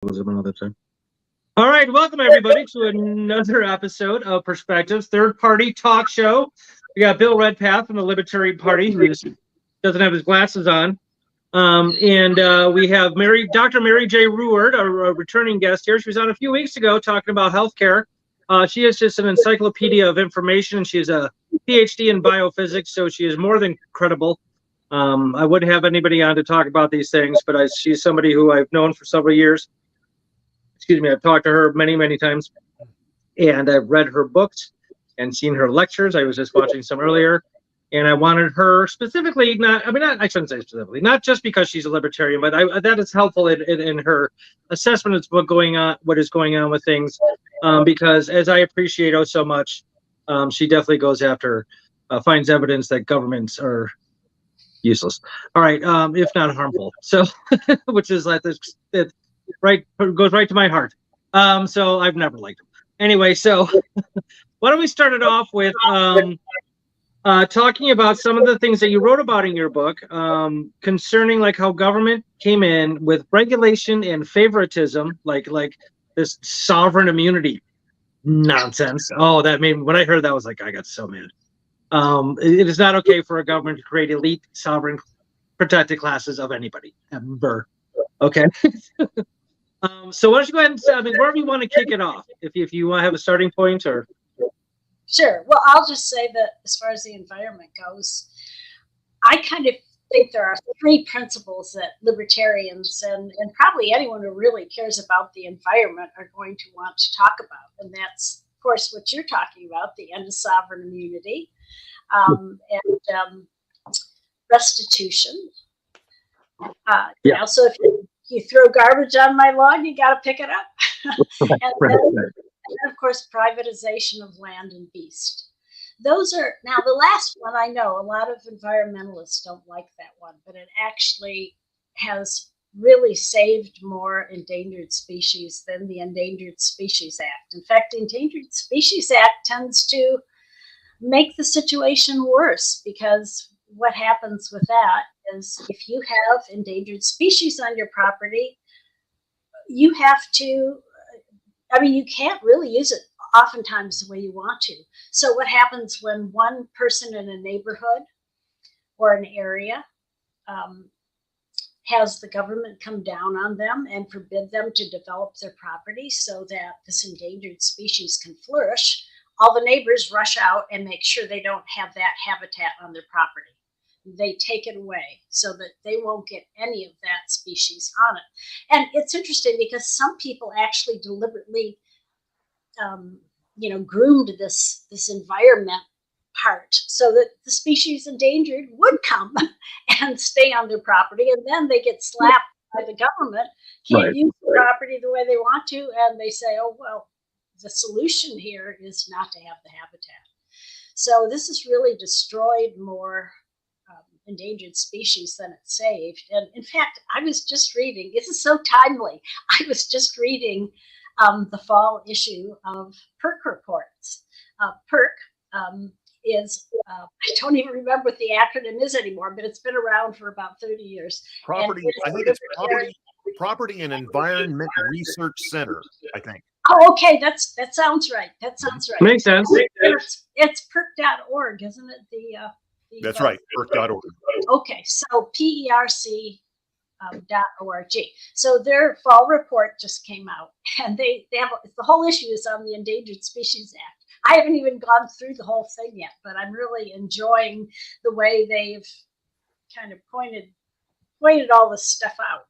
Another time. All right, welcome everybody to another episode of Perspectives, third-party talk show. We got Bill Redpath from the Libertarian Party, who doesn't have his glasses on, and we have Dr. Mary J. Ruwart, our returning guest here. She was on a few weeks ago talking about healthcare. She is just an encyclopedia of information. She has a PhD in biophysics, so she is more than credible. I wouldn't have anybody on to talk about these things, but she's somebody who I've known for several years. Excuse me, I've talked to her many, many times, and I've read her books and seen her lectures. I was just watching some earlier, and I wanted her specifically, I shouldn't say specifically, not just because she's a libertarian, but that is helpful in her assessment of what is going on with things, because as I appreciate so much, she definitely goes after, finds evidence that governments are useless. All right, if not harmful. So, which is like this. Right, goes right to my heart. So I've never liked him. Anyway, so why don't we start it off with talking about some of the things that you wrote about in your book concerning like how government came in with regulation and favoritism, like this sovereign immunity nonsense. Oh, that made me, when I heard that, I was like, I got so mad. It is not okay for a government to create elite sovereign protected classes of anybody ever. Okay. So why don't you go ahead and wherever you want to kick it off, if you want to have a starting point or. Sure. Well, I'll just say that as far as the environment goes, I kind of think there are three principles that libertarians and probably anyone who really cares about the environment are going to want to talk about. And that's, of course, what you're talking about, the end of sovereign immunity and restitution. So if you throw garbage on my lawn, you got to pick it up. and then, of course, privatization of land and beast. Those are, now the last one, I know a lot of environmentalists don't like that one, but it actually has really saved more endangered species than the Endangered Species Act. In fact, the Endangered Species Act tends to make the situation worse, because what happens with that is if you have endangered species on your property, you have to, you can't really use it oftentimes the way you want to. So what happens when one person in a neighborhood or an area has the government come down on them and forbid them to develop their property so that this endangered species can flourish, all the neighbors rush out and make sure they don't have that habitat on their property. They take it away so that they won't get any of that species on it. And it's interesting because some people actually deliberately, groomed this environment part so that the species endangered would come and stay on their property, and then they get slapped by the government, can't use the property the way they want to, and they say, oh, well, the solution here is not to have the habitat. So this has really destroyed more endangered species than it saved. And in fact, I was just reading, this is so timely, I was just reading the fall issue of PERC reports. PERC is, I don't even remember what the acronym is anymore, but it's been around for about 30 years. I think it's Property and Environment Research Center, I think. Oh, okay, that sounds right. That sounds right. Makes sense. It's PERC.org, isn't it? That's right, PERC.org. Okay, so PERC.org. So their fall report just came out, and they have the whole issue is on the Endangered Species Act. I haven't even gone through the whole thing yet, but I'm really enjoying the way they've kind of pointed all this stuff out,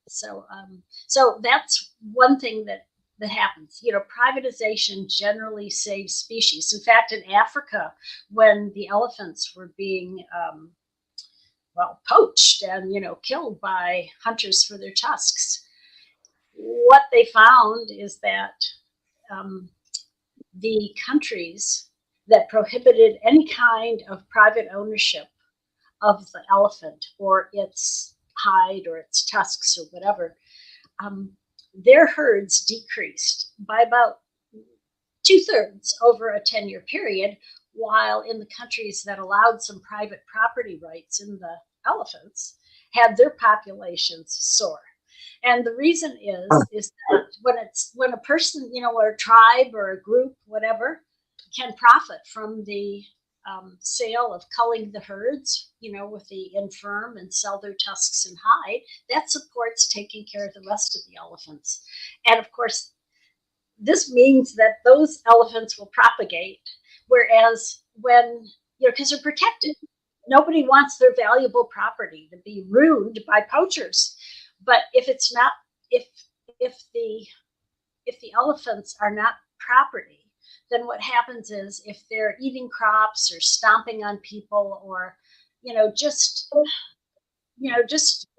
So that's one thing that happens. Privatization generally saves species. In fact, in Africa, when the elephants were being poached and killed by hunters for their tusks, what they found is that the countries that prohibited any kind of private ownership of the elephant or its hide or its tusks or whatever, their herds decreased by about 2/3 over a 10-year period, while in the countries that allowed some private property rights in the elephants had their populations soar. And the reason is that when a person, or a tribe or a group, whatever, can profit from the sale of culling the herds, with the infirm and sell their tusks and hide, that supports taking care of the rest of the elephants. And of course, this means that those elephants will propagate, whereas because they're protected. Nobody wants their valuable property to be ruined by poachers. But if the elephants are not property, then what happens is if they're eating crops or stomping on people or, just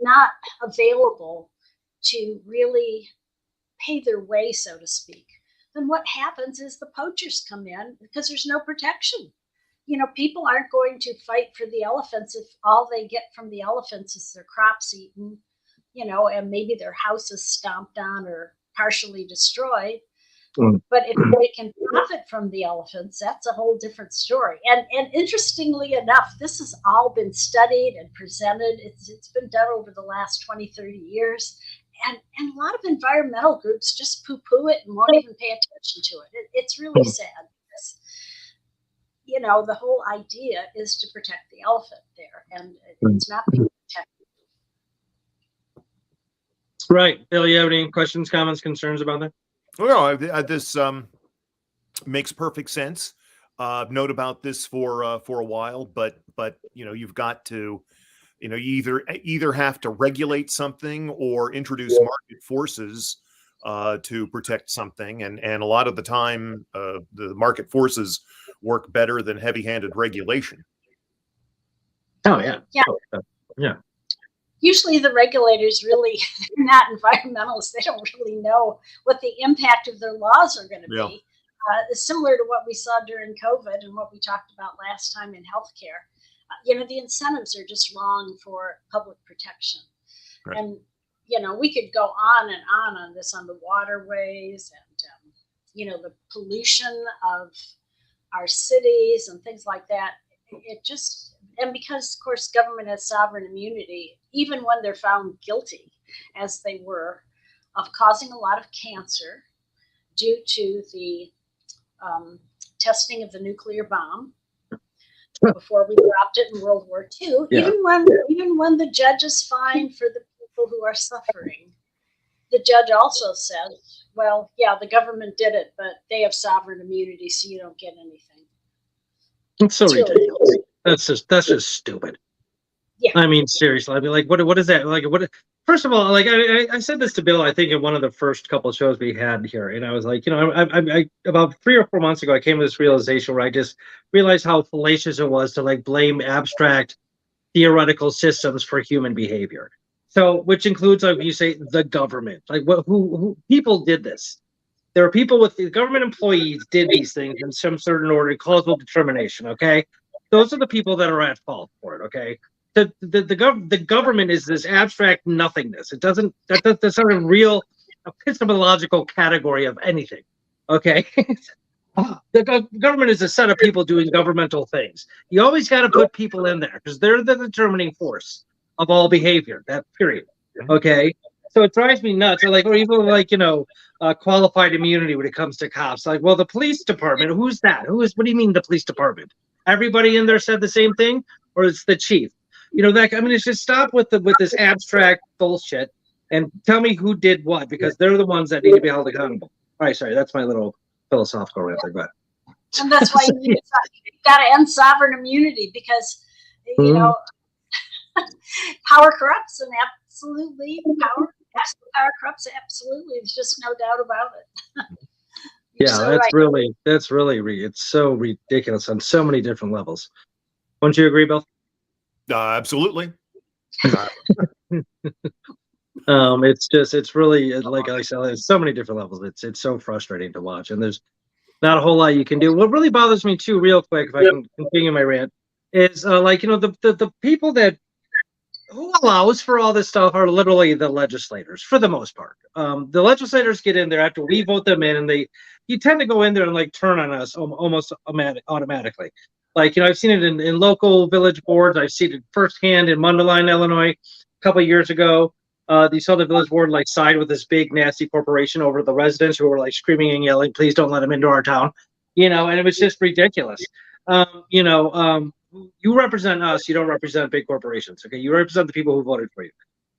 not available to really pay their way, so to speak, then what happens is the poachers come in because there's no protection. People aren't going to fight for the elephants if all they get from the elephants is their crops eaten, and maybe their houses stomped on or partially destroyed. But if they can profit from the elephants, that's a whole different story. And interestingly enough, this has all been studied and presented. It's been done over the last 20, 30 years. And a lot of environmental groups just poo-poo it and won't even pay attention to it. It's really sad because, the whole idea is to protect the elephant there, and it's not being protected. Right. Bill, you have any questions, comments, concerns about that? Well, this makes perfect sense. I've known about this for a while, but you've got to, you either have to regulate something or introduce market forces to protect something, and a lot of the time, the market forces work better than heavy-handed regulation. Oh yeah, yeah. Usually the regulators really, they're not environmentalists. They don't really know what the impact of their laws are going to be. Similar to what we saw during COVID and what we talked about last time in healthcare. The incentives are just wrong for public protection. Right. And, we could go on and on this on the waterways and, the pollution of our cities and things like that. And because, of course, government has sovereign immunity, even when they're found guilty, as they were, of causing a lot of cancer due to the testing of the nuclear bomb before we dropped it in World War II, even when the judges fine for the people who are suffering, the judge also says, well, yeah, the government did it, but they have sovereign immunity, so you don't get anything. It's so ridiculous. That's just stupid. Yeah. I mean, seriously. I mean, like, what is that? Like, what? First of all, like, I said this to Bill, I think in one of the first couple of shows we had here, and I was like, I about 3 or 4 months ago, I came to this realization where I just realized how fallacious it was to like blame abstract theoretical systems for human behavior. So, which includes, like you say, the government. Like, who people did this? There are people with the government employees did these things in some certain order, causal determination. Okay. Those are the people that are at fault for it. Okay, the government is this abstract nothingness. That's not a real epistemological category of anything. Okay, the government is a set of people doing governmental things. You always got to put people in there because they're the determining force of all behavior. That period. Okay, so it drives me nuts. Or even qualified immunity when it comes to cops. Like, well, the police department. Who's that? What do you mean the police department? Everybody in there said the same thing, or it's the chief? It's just stop with this abstract bullshit and tell me who did what, because they're the ones that need to be held accountable. All right, sorry, that's my little philosophical rant. But and that's why you've got to end sovereign immunity because power corrupts, and absolutely power corrupts. Absolutely, there's just no doubt about it. Yeah, so that's really it's so ridiculous on so many different levels. Don't you agree, Bill? Absolutely. It's really, like I said, there's so many different levels. It's so frustrating to watch, and there's not a whole lot you can do. What really bothers me too, real quick, if I can continue my rant, is the people who allows for all this stuff are literally the legislators for the most part. The legislators get in there after we vote them in, and you tend to go in there and like turn on us almost automatically. Like, I've seen it in local village boards. I've seen it firsthand in Mundelein, Illinois, a couple of years ago. You saw the village board like side with this big nasty corporation over the residents who were like screaming and yelling, "Please don't let them into our town," and it was just ridiculous. You represent us. You don't represent big corporations. Okay, you represent the people who voted for you,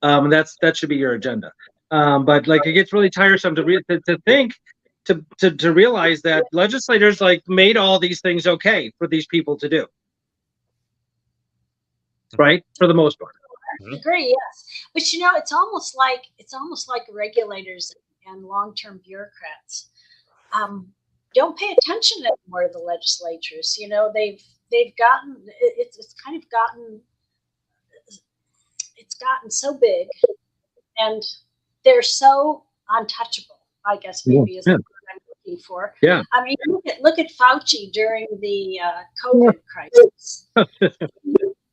and that should be your agenda. But like, it gets really tiresome to think to realize that legislators like made all these things okay for these people to do, right? For the most part. I agree, yes, but it's almost like regulators and long-term bureaucrats don't pay attention anymore to the legislatures. They've gotten it's gotten so big, and they're so untouchable, I guess maybe is the word I'm looking for. Yeah. I mean, look at Fauci during the COVID crisis.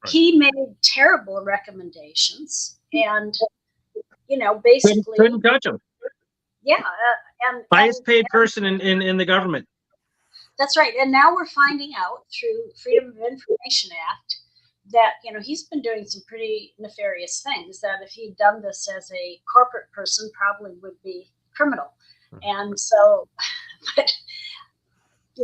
He made terrible recommendations, and basically couldn't touch them. Yeah, and highest paid person in the government. That's right. And now we're finding out through Freedom of Information Act that he's been doing some pretty nefarious things. That if he'd done this as a corporate person, probably would be criminal. And so, but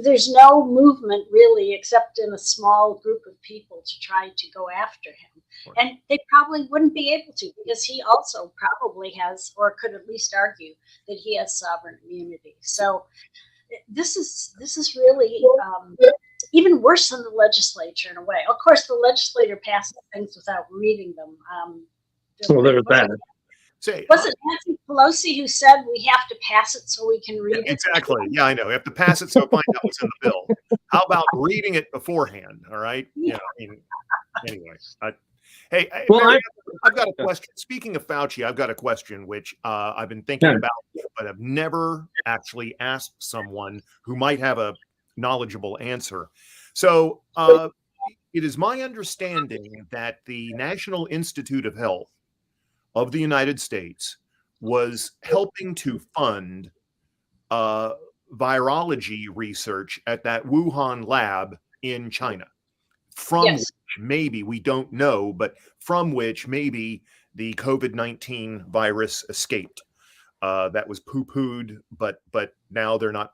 there's no movement really, except in a small group of people, to try to go after him. And they probably wouldn't be able to, because he also probably has, or could at least argue that he has sovereign immunity. So this is really even worse than the legislature in a way. Of course, the legislator passes things without reading them. Well, there's that. Was it Nancy Pelosi who said we have to pass it so we can read it? Exactly. Yeah, I know. We have to pass it so find out what's in the bill. How about reading it beforehand? All right. Yeah. Anyway. Hey, well, Mary, I've got a question. Speaking of Fauci, I've got a question which I've been thinking about, but I've never actually asked someone who might have a knowledgeable answer. So it is my understanding that the National Institute of Health of the United States was helping to fund virology research at that Wuhan lab in China, from which maybe, we don't know, but from which maybe the COVID-19 virus escaped. That was poo-pooed, but now they're not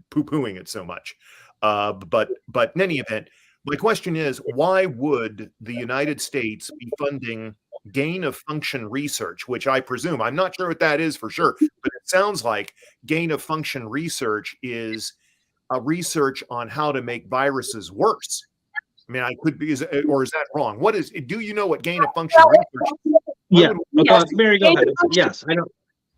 poo-pooing it so much. But in any event, my question is, why would the United States be funding gain of function research, which I presume, I'm not sure what that is for sure, but it sounds like gain of function research is a research on how to make viruses worse. I mean, I could be, or is that wrong? What is, do you know what gain of function research is? Yeah. Mary, go ahead. Yes, I know.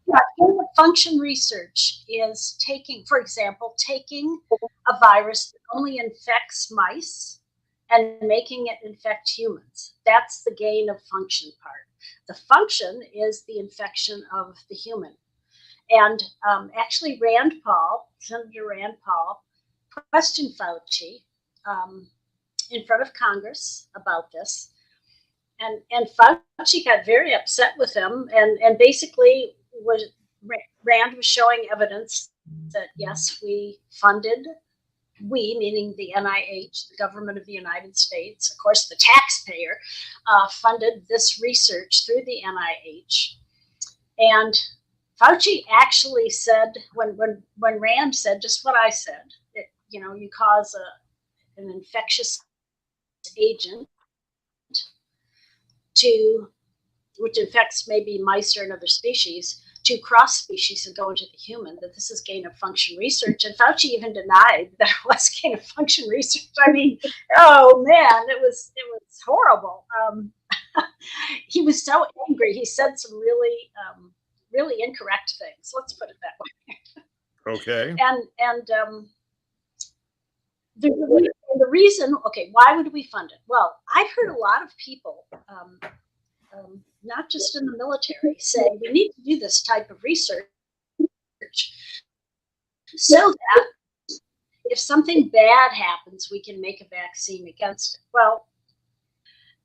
Yeah, gain of function research is taking a virus that only infects mice and making it infect humans. That's the gain of function part. The function is the infection of the human. And actually, Senator Rand Paul, questioned Fauci in front of Congress about this. And Fauci got very upset with him, and basically Rand was showing evidence that, yes, we, meaning the NIH, the government of the United States, of course, the taxpayer, funded this research through the NIH. And Fauci actually said, when Rand said just what I said, you cause an infectious agent which infects maybe mice or another species, to cross species and go into the human, that this is gain of function research. And Fauci even denied that it was gain of function research. I mean, oh man, it was horrible. He was so angry. He said some really, really incorrect things. Let's put it that way. Okay. And the reason, why would we fund it? Well, I've heard a lot of people, not just in the military, say we need to do this type of research so that if something bad happens, we can make a vaccine against it. Well,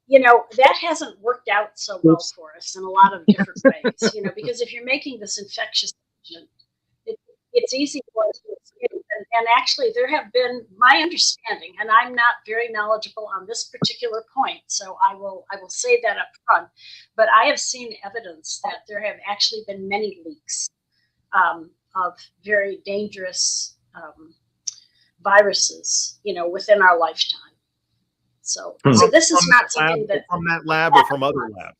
that hasn't worked out so well for us in a lot of different ways, because if you're making this infectious agent, it's easy for us to escape And actually, there have been, my understanding, and I'm not very knowledgeable on this particular point, so I will say that up front, but I have seen evidence that there have actually been many leaks of very dangerous viruses, within our lifetime. So this is not something that from that lab or from other labs.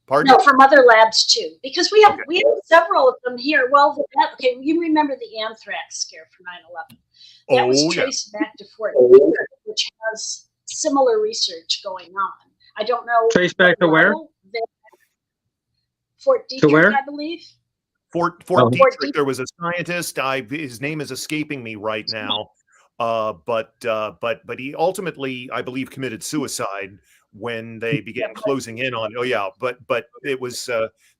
Pardon? No, from other labs too, because we have several of them here. Well, okay, you remember the anthrax scare for 9/11? That was traced back to Fort Detrick, which has similar research going on. I don't know. Traced back to where? Fort Detrick, I believe. Fort Detrick. There was a scientist. His name is escaping me right now. But he ultimately, I believe, committed suicide when they began closing in on. But it was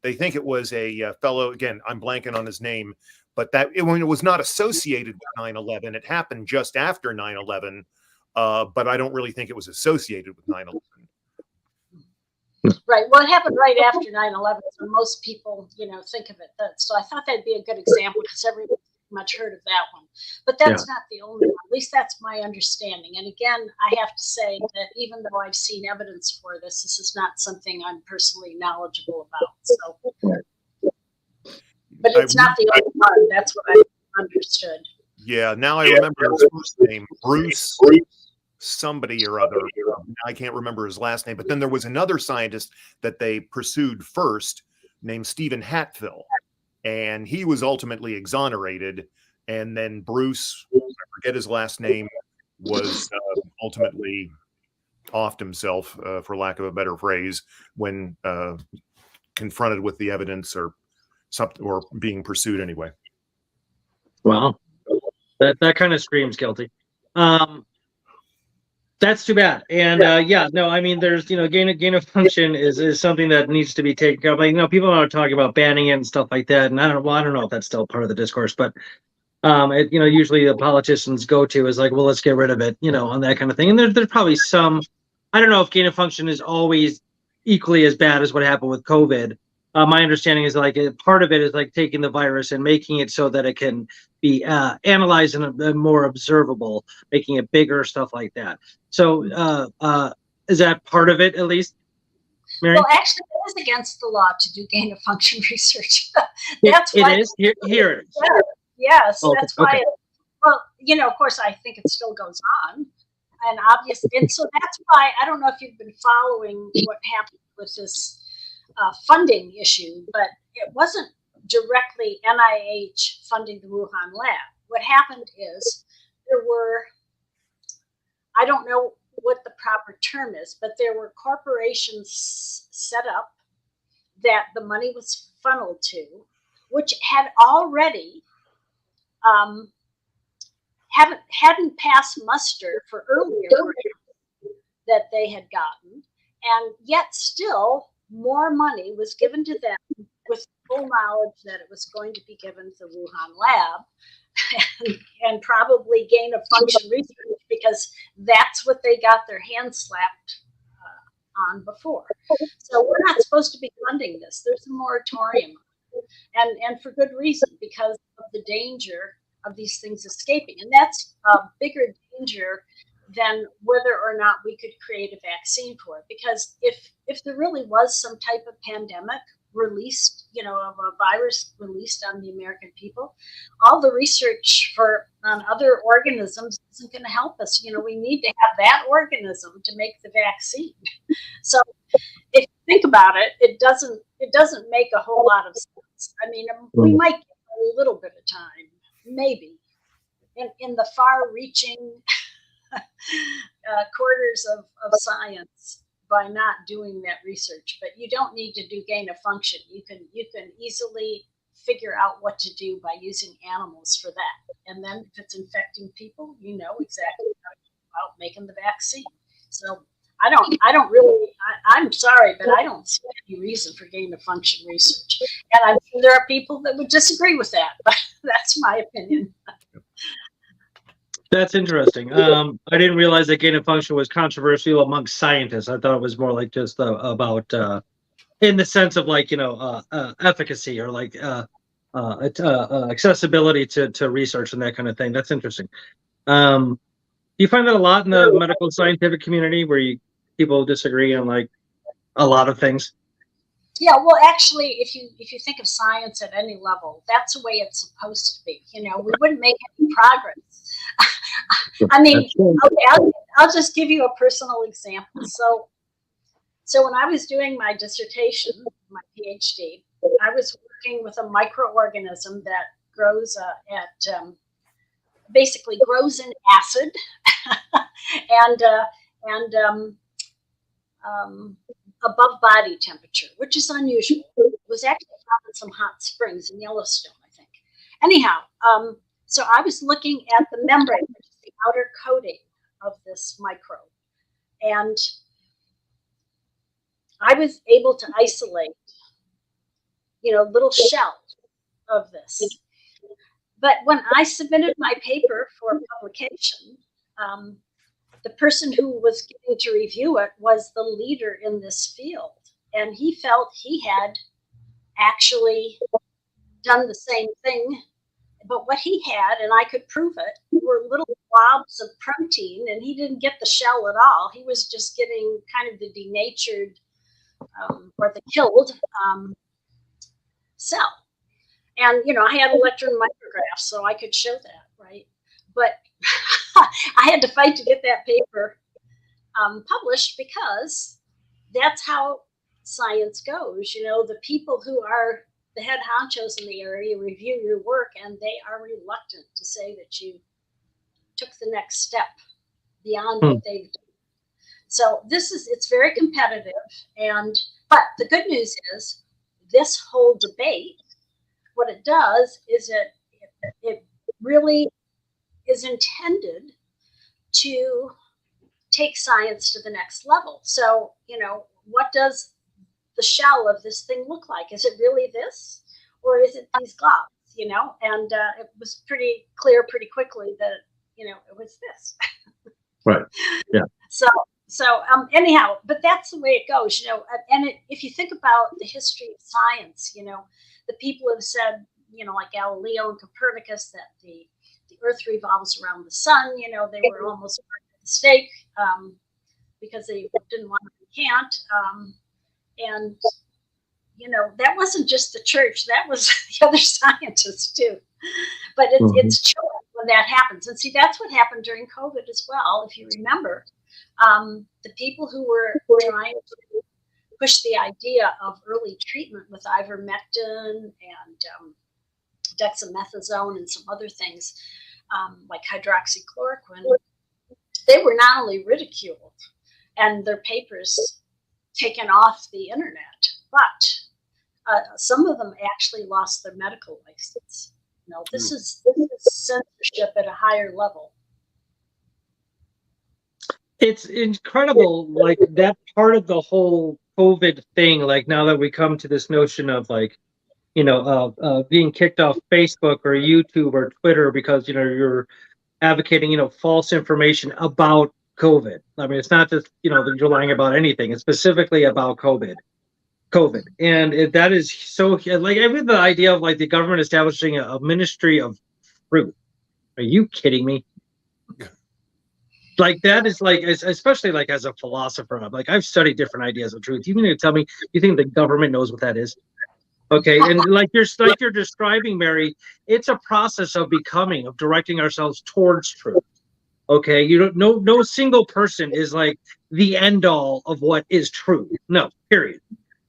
they think it was a fellow. Again, I'm blanking on his name, but when it was not associated with 9/11, it happened just after 9/11. But I don't really think it was associated with 9/11. Right. Well, it happened right after 9/11, so most people, think of it. So I thought that'd be a good example because everybody much heard of that one, but that's not the only one. At least that's my understanding. And again, I have to say that even though I've seen evidence for this, this is not something I'm personally knowledgeable about. So, but it's not the only one. That's what I understood. Yeah. Now I remember his first name, Bruce somebody or other. I can't remember his last name, but then there was another scientist that they pursued first named Stephen Hatfill. And he was ultimately exonerated. And then Bruce, I forget his last name, was ultimately offed himself, for lack of a better phrase, when confronted with the evidence or something, or being pursued anyway. Wow, that kind of screams guilty. That's too bad. And I mean, there's gain of function is something that needs to be taken care of. Like, people are talking about banning it and stuff like that. And I don't know if that's still part of the discourse, but usually the politicians go to is like, well, let's get rid of it, on that kind of thing. And there's probably some. I don't know if gain of function is always equally as bad as what happened with COVID. My understanding is like part of it is like taking the virus and making it so that it can be analyzed and more observable, making it bigger, stuff like that. So is that part of it, at least, Mary? Well, actually, it is against the law to do gain of function research. That's why it is. Here it is. Yes, okay, that's why. Okay. Of course, I think it still goes on, and obviously, and so that's why I don't know if you've been following what happened with this funding issue, but it wasn't directly NIH funding the Wuhan lab. What happened is there were, I don't know what the proper term is, but there were corporations set up that the money was funneled to, which had already hadn't passed muster for earlier grants that they had gotten, and yet still more money was given to them with full knowledge that it was going to be given to the Wuhan lab and probably gain of function research because that's what they got their hands slapped on before. So we're not supposed to be funding this. There's a moratorium, and for good reason, because of the danger of these things escaping. And that's a bigger danger than whether or not we could create a vaccine for it. Because if there really was some type of pandemic released, of a virus released on the American people, all the research on other organisms isn't going to help us. We need to have that organism to make the vaccine. So if you think about it, it doesn't make a whole lot of sense. I mean, we might get a little bit of time, maybe, in the far-reaching quarters of science by not doing that research. But you don't need to do gain of function. You can easily figure out what to do by using animals for that. And then if it's infecting people, you know exactly how to go about making the vaccine. So I'm sorry, but I don't see any reason for gain of function research. And I'm sure there are people that would disagree with that, but that's my opinion. That's interesting. I didn't realize that gain of function was controversial amongst scientists. I thought it was more like just about in the sense of like, efficacy or like accessibility to research and that kind of thing. That's interesting. Do you find that a lot in the medical scientific community where people disagree on like a lot of things? Yeah, well, actually, if you think of science at any level, that's the way it's supposed to be. You know, we wouldn't make any progress. I mean, okay, I'll just give you a personal example. So when I was doing my dissertation, my PhD, I was working with a microorganism that grows basically grows in acid and above body temperature, which is unusual. It was actually found in some hot springs in Yellowstone, I think. Anyhow, so I was looking at the membrane, which is the outer coating of this microbe, and I was able to isolate, little shells of this. But when I submitted my paper for publication, the person who was getting to review it was the leader in this field. And he felt he had actually done the same thing. But what he had, and I could prove it, were little blobs of protein, and he didn't get the shell at all. He was just getting kind of the denatured or the killed cell. And, I had electron micrographs, so I could show that, right? But I had to fight to get that paper published because that's how science goes. The people who are the head honchos in the area review your work, and they are reluctant to say that you took the next step beyond what they've done. So it's very competitive. But the good news is this whole debate, what it does is it really is intended to take science to the next level. So, what does the shell of this thing look like? Is it really this, or is it these globs? And it was pretty clear pretty quickly that it was this. Right. Yeah. So anyhow, but that's the way it goes. And if you think about the history of science, the people have said, like Galileo and Copernicus, that the Earth revolves around the sun. They were almost burned at the stake because they didn't want to recant. And that wasn't just the church; that was the other scientists too. But it's chilling when that happens. And see, that's what happened during COVID as well. If you remember, the people who were trying to push the idea of early treatment with ivermectin and dexamethasone and some other things like hydroxychloroquine, they were not only ridiculed and their papers taken off the internet, but some of them actually lost their medical license. This is censorship at a higher level. It's incredible, like that part of the whole COVID thing. Like now that we come to this notion of like, being kicked off Facebook or YouTube or Twitter because you're advocating false information about COVID. I mean, it's not just that you're lying about anything. It's specifically about COVID, and that is so like even the idea of like the government establishing a ministry of truth. Are you kidding me? Like that is like, especially like as a philosopher, I'm like, I've studied different ideas of truth. You mean to tell me you think the government knows what that is? Okay, and like you're describing, Mary, it's a process of becoming, of directing ourselves towards truth. Okay, no single person is like the end all of what is true. No, period.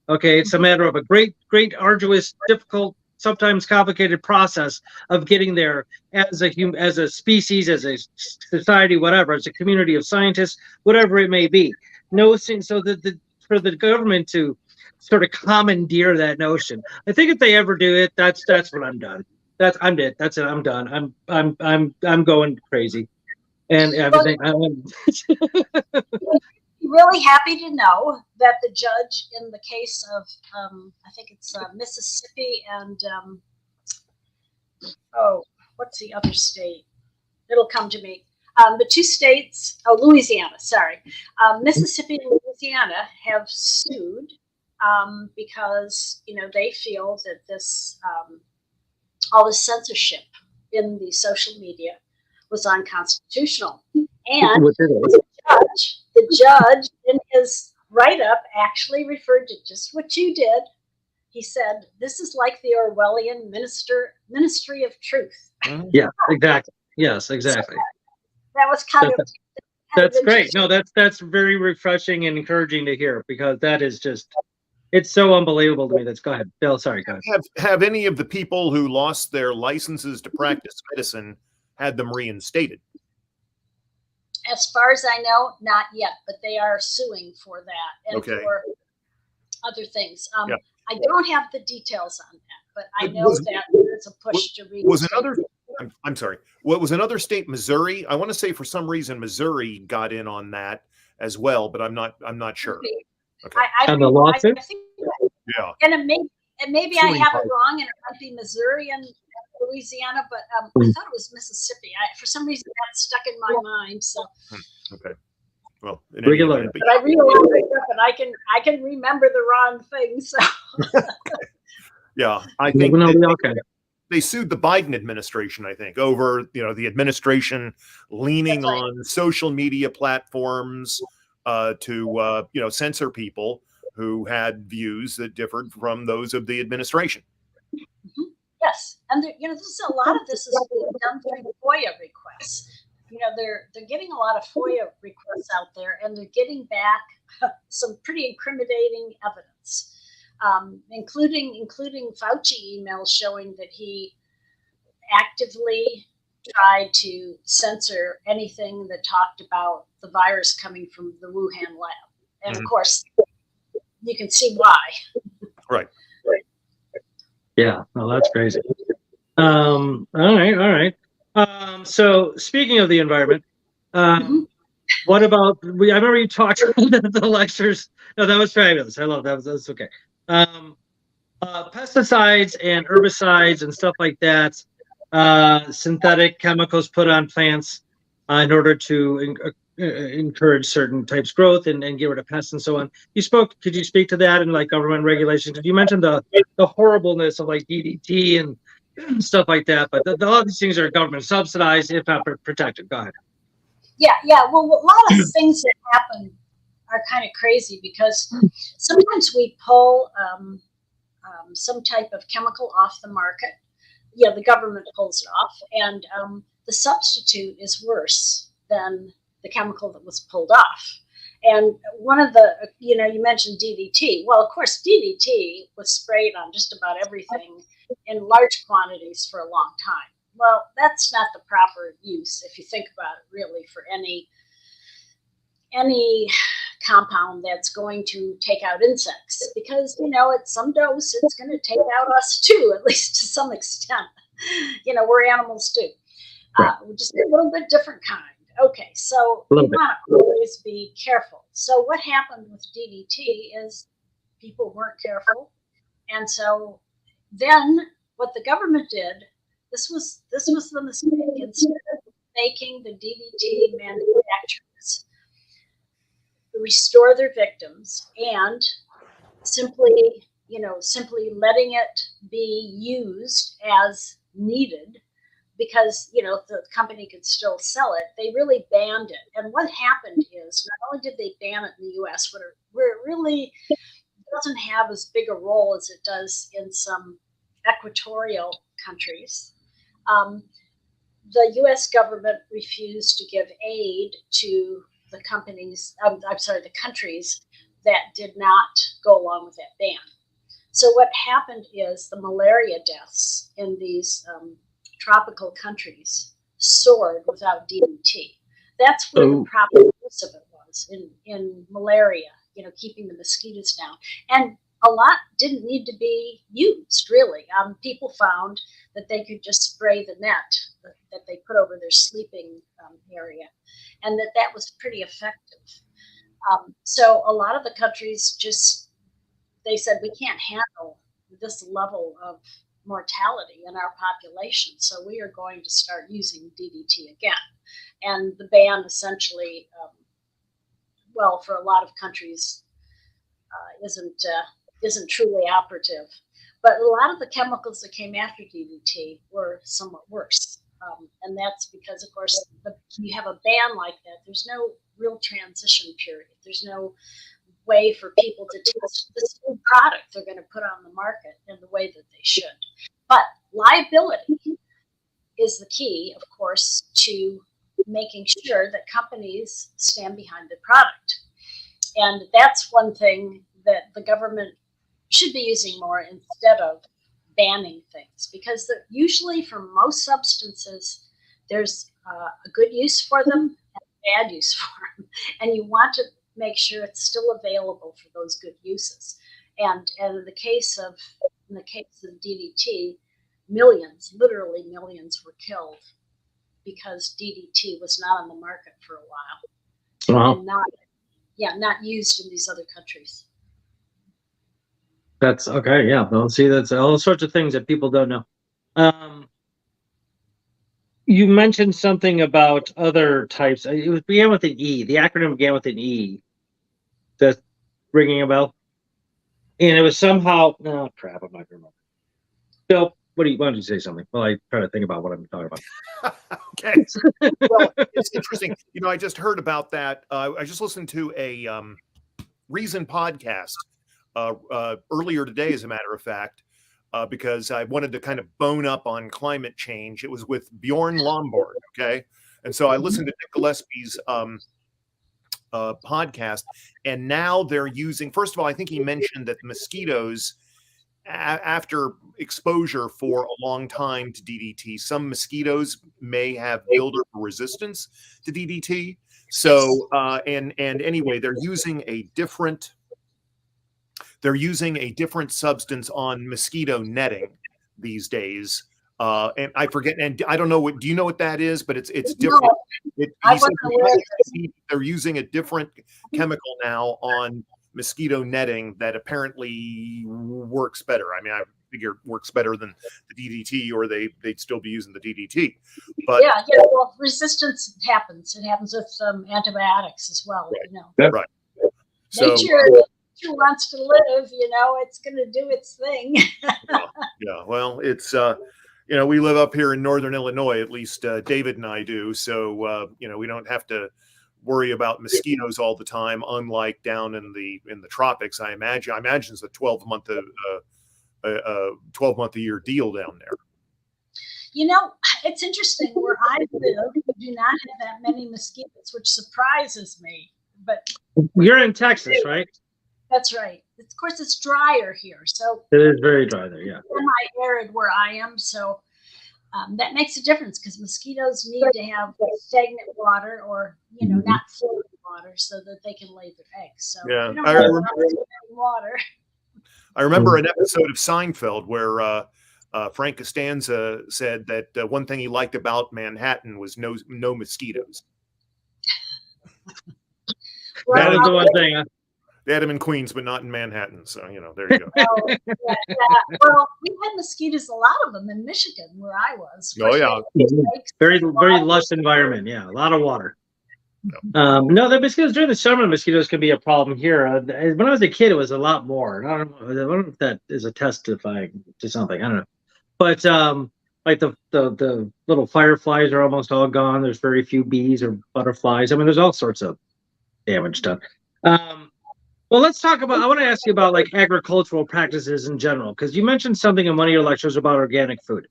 Okay, it's a matter of a great, arduous, difficult, sometimes complicated process of getting there as a species, as a society, whatever, as a community of scientists, whatever it may be. So for the government to sort of commandeer that notion, I think if they ever do it, that's when I'm done. I'm dead. That's it. I'm done. I'm going crazy, and everything. Really happy to know that the judge in the case of I think it's Mississippi and what's the other state? It'll come to me. The two states, Louisiana, sorry. Mississippi and Louisiana have sued because they feel that this all the censorship in the social media was unconstitutional. And the judge in his write-up actually referred to just what you did. He said, this is like the Orwellian ministry of truth. Yeah, exactly. Yes, exactly. So that was kind of that's great. No, that's very refreshing and encouraging to hear, because that is just, it's so unbelievable to me. Go ahead, Bill. Sorry, go ahead. Have any of the people who lost their licenses to practice medicine had them reinstated? As far as I know, not yet, but they are suing for that and for other things. I don't have the details on that, but I know that there's a push to reinstate. I'm sorry. What was another state? Missouri. I want to say for some reason Missouri got in on that as well, but I'm not sure. Okay. And the lawsuit? I think and maybe I have it wrong, and it might be Missouri and Louisiana, but I thought it was Mississippi. For some reason that stuck in my mind. So okay. Well, but I realized and I can remember the wrong thing. So yeah, I think they sued the Biden administration, I think, over the administration leaning on social media platforms to censor people who had views that differed from those of the administration. Mm-hmm. Yes, and a lot of this is being done through FOIA requests. They're getting a lot of FOIA requests out there, and they're getting back some pretty incriminating evidence, including Fauci emails showing that he actively tried to censor anything that talked about the virus coming from the Wuhan lab. And of course, you can see why. Right. Yeah, well, that's crazy. All right. So speaking of the environment, what about, I remember you talked about the lectures. No, that was fabulous. I love that. That's okay. Pesticides and herbicides and stuff like that, synthetic chemicals put on plants in order to encourage certain types of growth and get rid of pests and so on. Could you speak to that and like government regulations? Did you mention the horribleness of like DDT and stuff like that? But a lot of these things are government subsidized, if not protected. Go ahead. Yeah. Well, a lot of things that happen are kind of crazy because sometimes we pull some type of chemical off the market. Yeah, the government pulls it off, and the substitute is worse than the chemical that was pulled off. And one of the, you mentioned DDT. Well, of course, DDT was sprayed on just about everything in large quantities for a long time. Well, that's not the proper use, if you think about it, really, for any compound that's going to take out insects, because at some dose it's going to take out us too, at least to some extent. We're animals too. We're just a little bit different kind. Okay, so you want to always be careful. So what happened with DDT is people weren't careful, and so then what the government did, this was the mistake. Instead of making the DDT manufacturers restore their victims and simply letting it be used as needed, because the company could still sell it, they really banned it. And what happened is, not only did they ban it in the US, where it really doesn't have as big a role as it does in some equatorial countries, the US government refused to give aid to the the countries that did not go along with that ban. So what happened is the malaria deaths in these tropical countries soared without DDT. That's where the proper use of it was, in malaria, keeping the mosquitoes down. And a lot didn't need to be used, really. People found that they could just spray the net that they put over their sleeping area, and that was pretty effective. So a lot of the countries they said, we can't handle this level of mortality in our population, so we are going to start using DDT again. And the ban essentially, for a lot of countries, isn't truly operative. But a lot of the chemicals that came after DDT were somewhat worse. And that's because, of course, you have a ban like that. There's no real transition period. There's no way for people to test this new product they're going to put on the market in the way that they should. But liability is the key, of course, to making sure that companies stand behind the product. And that's one thing that the government should be using more instead of banning things, because usually for most substances, there's a good use for them and a bad use for them. And you want to make sure it's still available for those good uses. And in the case of DDT, millions, literally millions, were killed because DDT was not on the market for a while. Wow. And not used in these other countries. That's okay. Yeah. Well, see, that's all sorts of things that people don't know. You mentioned something about other types. It began with an E. The acronym began with an E. That's ringing a bell. And it was somehow, oh crap, I'm not remember. Bill, why don't you say something? Well, I try to think about what I'm talking about. Okay. Well, it's interesting. I just heard about that. I just listened to a Reason podcast earlier today, as a matter of fact, because I wanted to kind of bone up on climate change. It was with Bjorn Lombard. Okay. And so I listened to Nick Gillespie's podcast, and now they're using, first of all, I think he mentioned that mosquitoes, after exposure for a long time to DDT, some mosquitoes may have built-up resistance to DDT. So, and anyway, they're using a different substance on mosquito netting these days. And I forget, and I don't know do you know what that is? But it's different. They're using a different chemical now on mosquito netting that apparently works better. I mean, I figure it works better than the DDT, or they'd still be using the DDT. But yeah. Well, resistance happens. It happens with antibiotics as well. Right. Right. So nature wants to live. It's going to do its thing. yeah. Well, it's we live up here in northern Illinois, at least David and I do. So we don't have to worry about mosquitoes all the time, unlike down in the tropics. I imagine it's a 12-month a year deal down there. It's interesting. Where I live, we do not have that many mosquitoes, which surprises me. But you're in Texas, right? That's right. Of course, it's drier here, so it is very dry there. Yeah, semi-arid where I am, so that makes a difference, because mosquitoes need to have stagnant water, or not flowing water, so that they can lay their eggs. So yeah, I remember water. I remember an episode of Seinfeld where Frank Costanza said that one thing he liked about Manhattan was no mosquitoes. That is the one thing. Huh? They had them in Queens, but not in Manhattan. So, there you go. Well, we had mosquitoes, a lot of them in Michigan, where I was. Oh, yeah. Very lush environment. Yeah, a lot of water. No, the mosquitoes during the summer, mosquitoes can be a problem here. When I was a kid, it was a lot more. I don't know if that is a testifying to something. I don't know. But like the little fireflies are almost all gone. There's very few bees or butterflies. I mean, there's all sorts of damage done. Well, let's talk about, I want to ask you about like agricultural practices in general, because you mentioned something in one of your lectures about organic food.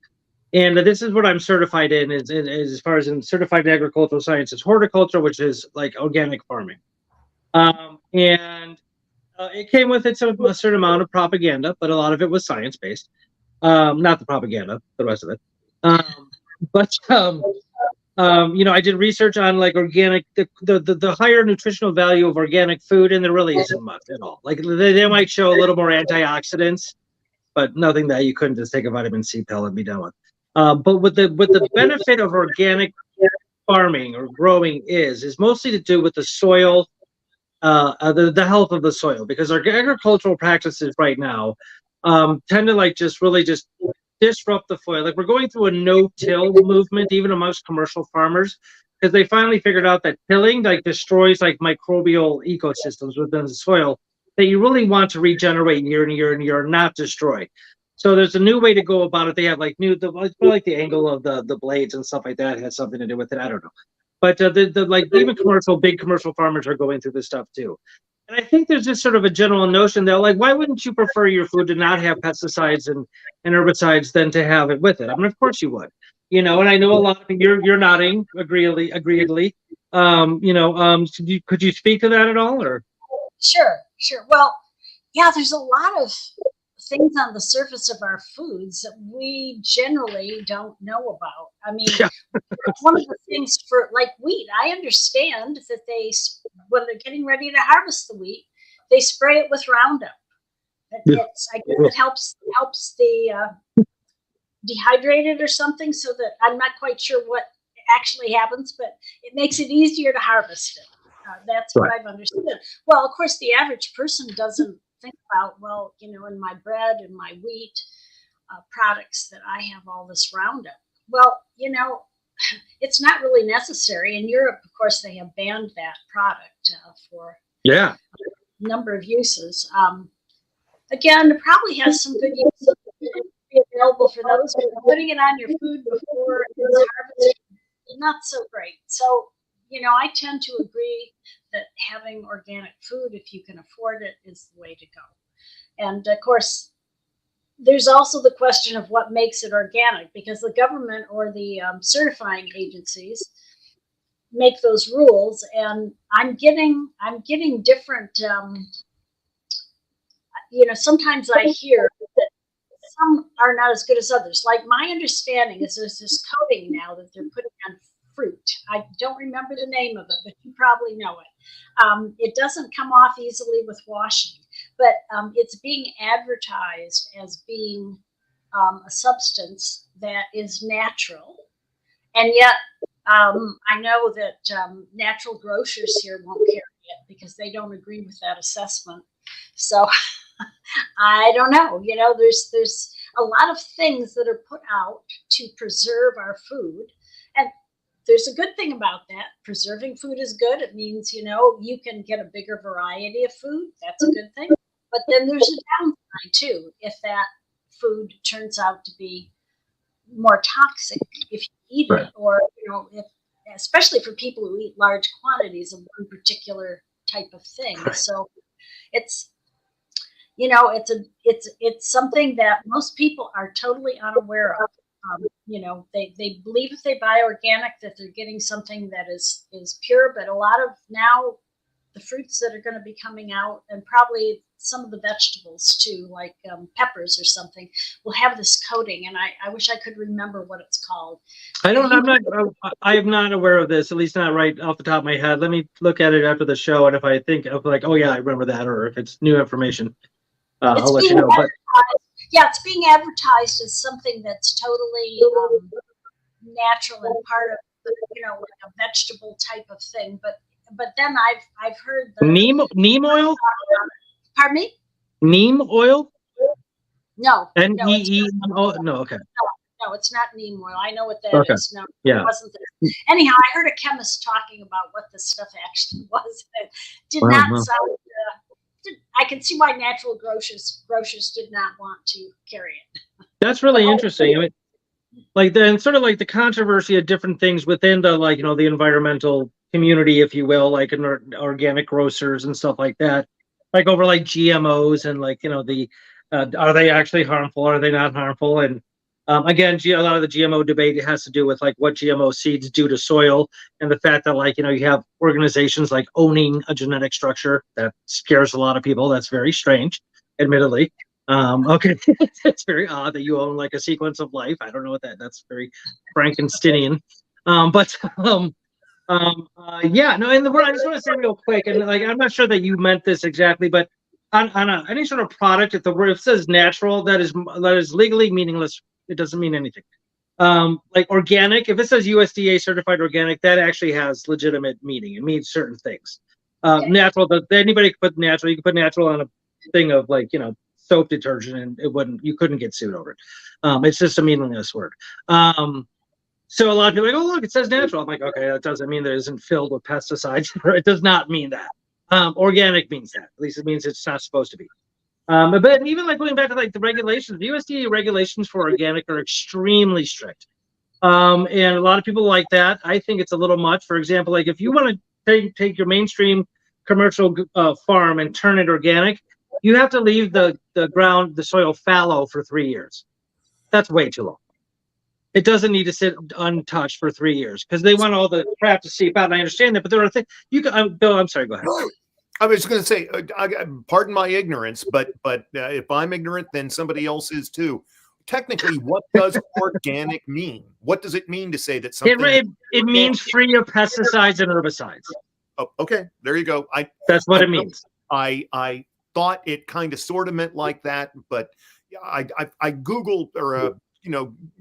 And this is what I'm certified in, is as far as in certified in agricultural sciences, horticulture, which is like organic farming. And it came with it a certain amount of propaganda, but a lot of it was science-based. Not the propaganda, the rest of it. I did research on like organic, the higher nutritional value of organic food, and there really isn't much at all. Like they might show a little more antioxidants, but nothing that you couldn't just take a vitamin C pill and be done with. But with the benefit of organic farming or growing is mostly to do with the soil, the health of the soil, because our agricultural practices right now tend to like just disrupt the soil. Like we're going through a no-till movement, even amongst commercial farmers, because they finally figured out that tilling like destroys like microbial ecosystems within the soil that you really want to regenerate year and year and year, not destroy. So there's a new way to go about it. They have like the angle of the blades and stuff like that has something to do with it. I don't know, but the like even big commercial farmers are going through this stuff too. And I think there's just sort of a general notion that like, why wouldn't you prefer your food to not have pesticides and herbicides than to have it with it? I mean, of course you would. And I know a lot of you're nodding agreeably. Could you speak to that at all, or? Sure. Well, yeah, there's a lot of things on the surface of our foods that we generally don't know about. I mean, Yeah. One of the things for like wheat, I understand that when they're getting ready to harvest the wheat, they spray it with Roundup. I guess it helps the dehydrated or something, so that I'm not quite sure what actually happens, but it makes it easier to harvest it. That's what I've understood. Well, of course, the average person doesn't think about, in my bread and my wheat products that I have all this Roundup. Well, it's not really necessary. In Europe, of course, they have banned that product for a number of uses. Again, it probably has some good uses be available for those, but putting it on your food before it's harvested, not so great. So, I tend to agree that having organic food, if you can afford it, is the way to go. And of course, there's also the question of what makes it organic, because the government or the certifying agencies make those rules, and I'm getting different. Sometimes I hear that some are not as good as others. Like my understanding is there's this coating now that they're putting on fruit. I don't remember the name of it, but you probably know it. It doesn't come off easily with washing, but it's being advertised as being a substance that is natural. And yet I know that natural grocers here won't carry it because they don't agree with that assessment. So I don't know. There's a lot of things that are put out to preserve our food. And there's a good thing about that. Preserving food is good. It means, you can get a bigger variety of food. That's a good thing. But then there's a downside too, if that food turns out to be more toxic if you eat it, or, especially for people who eat large quantities of one particular type of thing. So it's, it's something that most people are totally unaware of. They believe if they buy organic that they're getting something that is pure, but a lot of now the fruits that are going to be coming out, and probably some of the vegetables too, like peppers or something, will have this coating. And I wish I could remember what it's called. I am not aware of this, at least not right off the top of my head. Let me look at it after the show, and if I think of like, oh yeah, I remember that, or if it's new information, I'll let you know. But it's being advertised as something that's totally natural and part of, like a vegetable type of thing. But then I've heard neem oil. Pardon me? Neem oil? No. NEEMO? No, okay. No, it's not neem oil. I know what that is. No, yeah. It wasn't there. Anyhow, I heard a chemist talking about what this stuff actually was. It did not sound. I can see why natural grocers did not want to carry it. That's really interesting. I mean, like sort of like the controversy of different things within the the environmental community, if you will, like organic grocers and stuff like that, like over like GMOs and are they actually harmful? Are they not harmful? And again, a lot of the GMO debate has to do with like what GMO seeds do to soil, and the fact that you have organizations like owning a genetic structure that scares a lot of people. That's very strange, admittedly. Okay, it's very odd that you own like a sequence of life. I don't know what that's very Frankensteinian. Yeah, no, and I just want to say real quick, and I'm not sure that you meant this exactly, but on any sort of product, if the word says natural, that is legally meaningless. It doesn't mean anything. Like organic, if it says USDA certified organic, that actually has legitimate meaning. It means certain things. Natural, anybody can put natural. You can put natural on a thing of soap detergent, and you couldn't get sued over it. It's just a meaningless word. So a lot of people are like, oh look, it says natural. I'm like, okay, that doesn't mean that it isn't filled with pesticides. It does not mean that. Organic means that. At least it means it's not supposed to be. But even like going back to like the regulations, the USDA regulations for organic are extremely strict. And a lot of people like that. I think it's a little much. For example, like if you want to take your mainstream commercial farm and turn it organic, you have to leave the soil fallow for 3 years. That's way too long. It doesn't need to sit untouched for 3 years because they want all the crap to seep out. And I understand that, but there are things you can. Bill, I'm sorry. Go ahead. I was going to say, pardon my ignorance, but if I'm ignorant, then somebody else is too. Technically, what does organic mean? What does it mean to say that something? It means free of pesticides and herbicides. Oh, okay, there you go. That's what it means. I thought it kind of sort of meant like that, but I Googled or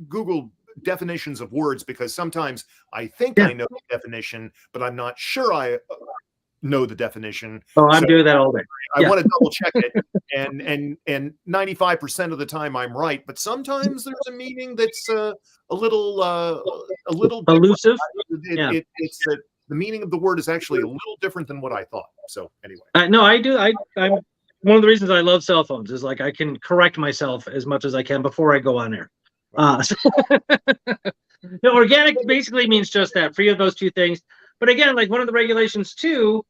Googled definitions of words because sometimes I think I know the definition, but I'm not sure I know the definition. Oh, I'm doing that all day. I want to double check it, and 95% of the time I'm right, but sometimes there's a meaning that's a little elusive. It's that the meaning of the word is actually a little different than what I thought. So anyway, no, I do. I'm one of the reasons I love cell phones is like I can correct myself as much as I can before I go on air. Organic basically means just that, free of those two things. But again, like one of the regulations too,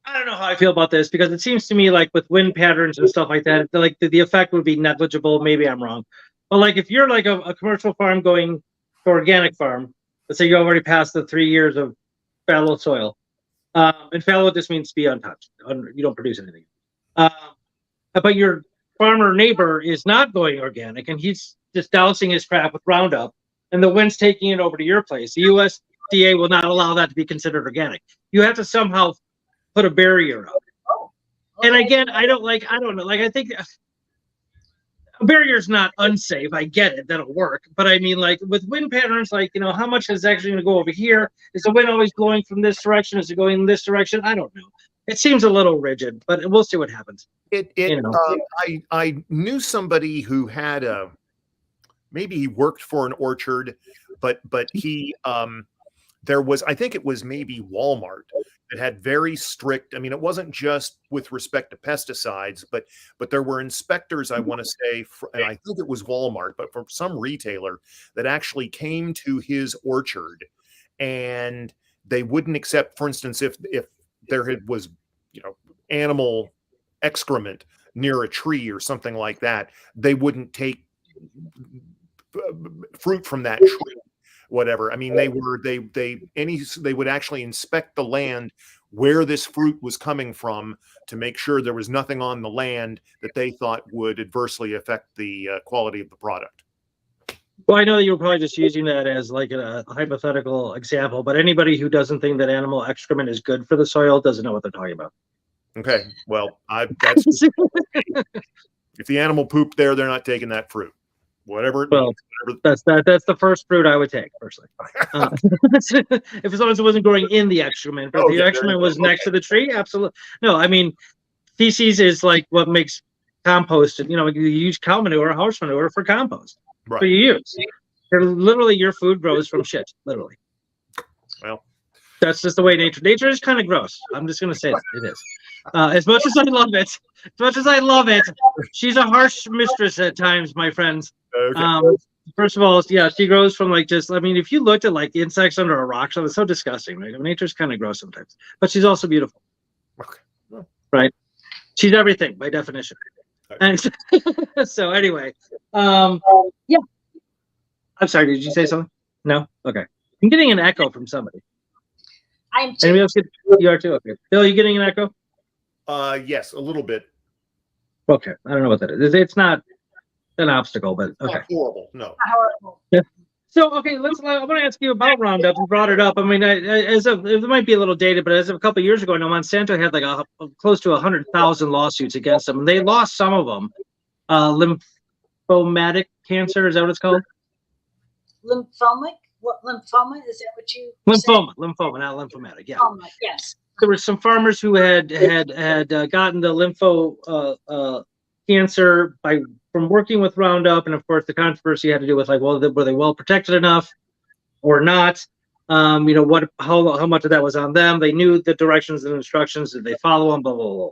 I don't know how I feel about this because it seems to me like with wind patterns and stuff like that, like the effect would be negligible. Maybe I'm wrong. But like if you're like a commercial farm going to organic farm, let's say you already passed the 3 years of fallow soil. And fallow just means to be untouched. You don't produce anything. But your farmer neighbor is not going organic and he's just dousing his crap with Roundup and the wind's taking it over to your place. The USDA will not allow that to be considered organic. You have to somehow put a barrier up. And again, I don't know. Like, I think a barrier is not unsafe. I get it. That'll work. But I mean, like with wind patterns, like, how much is actually going to go over here? Is the wind always blowing from this direction? Is it going in this direction? I don't know. It seems a little rigid, but we'll see what happens. I knew somebody who had maybe he worked for an orchard, but he there was, I think it was maybe Walmart that had very strict. I mean, it wasn't just with respect to pesticides, but there were inspectors, I want to say, and I think it was Walmart, but from some retailer that actually came to his orchard, and they wouldn't accept, for instance, if there was, animal excrement near a tree or something like that, they wouldn't take fruit from that tree. Whatever. I mean, they would actually inspect the land where this fruit was coming from to make sure there was nothing on the land that they thought would adversely affect the quality of the product. Well, I know that you were probably just using that as like a hypothetical example, but anybody who doesn't think that animal excrement is good for the soil doesn't know what they're talking about. Okay. Well, that's if the animal pooped there, they're not taking that fruit. Whatever it means. That's the first fruit I would take personally. If as long as it wasn't growing in the excrement, but the excrement was next to the tree, absolutely. No, I mean, feces is like what makes compost. You use cow manure or horse manure for compost. Right. So you use. Literally, your food grows from shit. Literally. Well, that's just the way nature is kind of gross. I'm just gonna say it is. As much as I love it, she's a harsh mistress at times, my friends. Okay. First of all, yeah, she grows from like just. I mean, if you looked at like the insects under a rock, so it's so disgusting, right? I mean, nature's kind of gross sometimes, but she's also beautiful. Okay. Well, right? She's everything by definition. Okay. And so anyway, yeah. I'm sorry. Did you say something? No. Okay. I'm getting an echo from somebody. I'm too. Anybody else you are too? Okay. Bill, you getting an echo? Yes, a little bit. Okay. I don't know what that is. It's not an obstacle, but okay. Not horrible. No. Not horrible. Yeah. So, okay, I want to ask you about Roundup. You brought it up. I mean, it might be a little dated, but as of a couple of years ago, Monsanto had like close to 100,000 lawsuits against them. They lost some of them. Lymphomatic cancer, is that what it's called? Lymphomic? What lymphoma? Is that what you Lymphoma, not lymphomatic. Yeah. Lymphoma, yes. There were some farmers who had gotten the lympho cancer from working with Roundup, and of course the controversy had to do with like, well, were they well protected enough or not? How much of that was on them? They knew the directions and instructions. Did they follow them? Blah blah blah.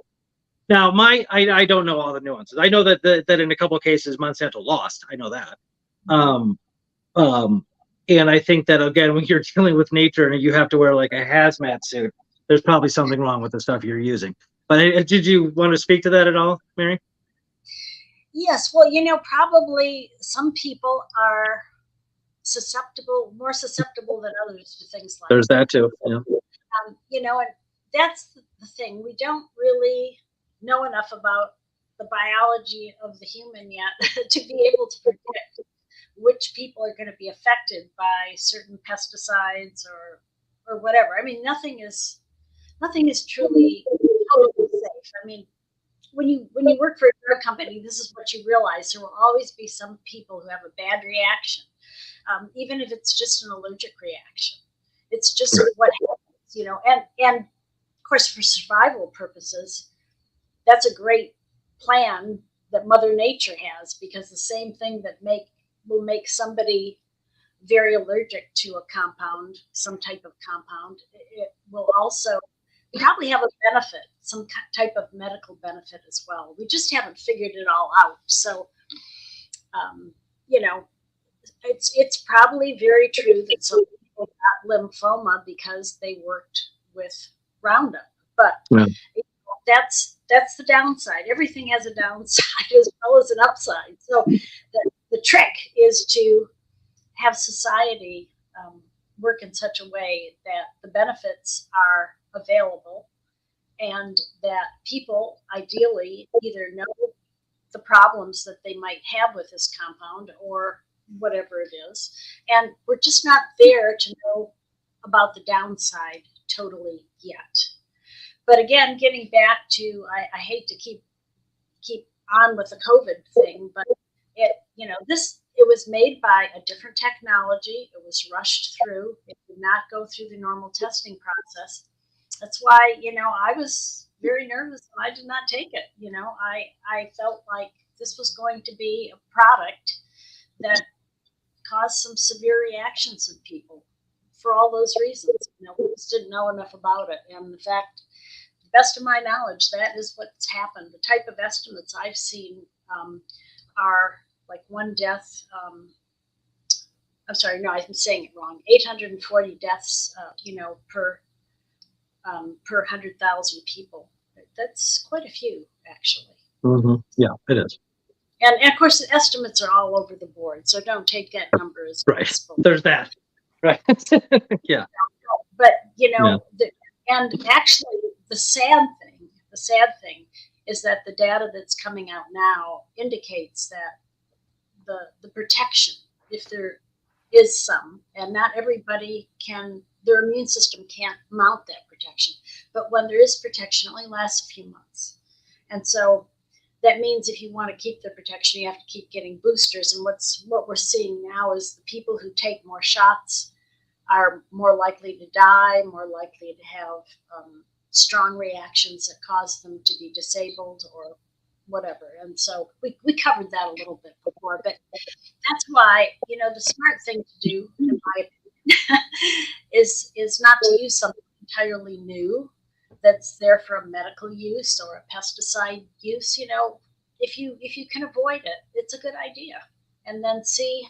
Now, I don't know all the nuances. I know that in a couple of cases Monsanto lost. I know that. Um, and I think that again, when you're dealing with nature and you have to wear like a hazmat suit, there's probably something wrong with the stuff you're using. But did you want to speak to that at all, Mary? Yes, well, probably some people are more susceptible than others to things like There's that too. Yeah. And that's the thing. We don't really know enough about the biology of the human yet to be able to predict which people are going to be affected by certain pesticides or whatever. I mean, nothing is truly totally safe. I mean, when you work for a drug company, this is what you realize. There will always be some people who have a bad reaction, even if it's just an allergic reaction. It's just what happens, and of course, for survival purposes, that's a great plan that Mother Nature has, because the same thing that will make somebody very allergic to a compound, some type of compound, it will also probably have a benefit, some type of medical benefit as well. We just haven't figured it all out. So, it's probably very true that some people got lymphoma because they worked with Roundup, but that's the downside. Everything has a downside as well as an upside. So the trick is to have society work in such a way that the benefits are available and that people ideally either know the problems that they might have with this compound or whatever it is. And we're just not there to know about the downside totally yet. But again, getting back to, I hate to keep on with the COVID thing, but it was made by a different technology. It was rushed through. It did not go through the normal testing process. That's why, I was very nervous when I did not take it. I felt like this was going to be a product that caused some severe reactions in people for all those reasons. We just didn't know enough about it. And in fact, to the best of my knowledge, that is what's happened. The type of estimates I've seen are like one death. I'm sorry, no, I'm saying it wrong. 840 deaths, per 100,000 people. That's quite a few, actually. Mm-hmm. Yeah, it is. And of course, the estimates are all over the board, so don't take that number as right. possible. There's that. Right. Yeah. But and actually, the sad thing is that the data that's coming out now indicates that the protection, if there is some, and not everybody their immune system can't mount that protection. But when there is protection, it only lasts a few months. And so that means if you want to keep the protection, you have to keep getting boosters. And what we're seeing now is the people who take more shots are more likely to die, more likely to have strong reactions that cause them to be disabled or whatever. And so we covered that a little bit before, but that's why, the smart thing to do, in my opinion, is not to use something entirely new that's there for a medical use or a pesticide use. If you can avoid it, it's a good idea. And then see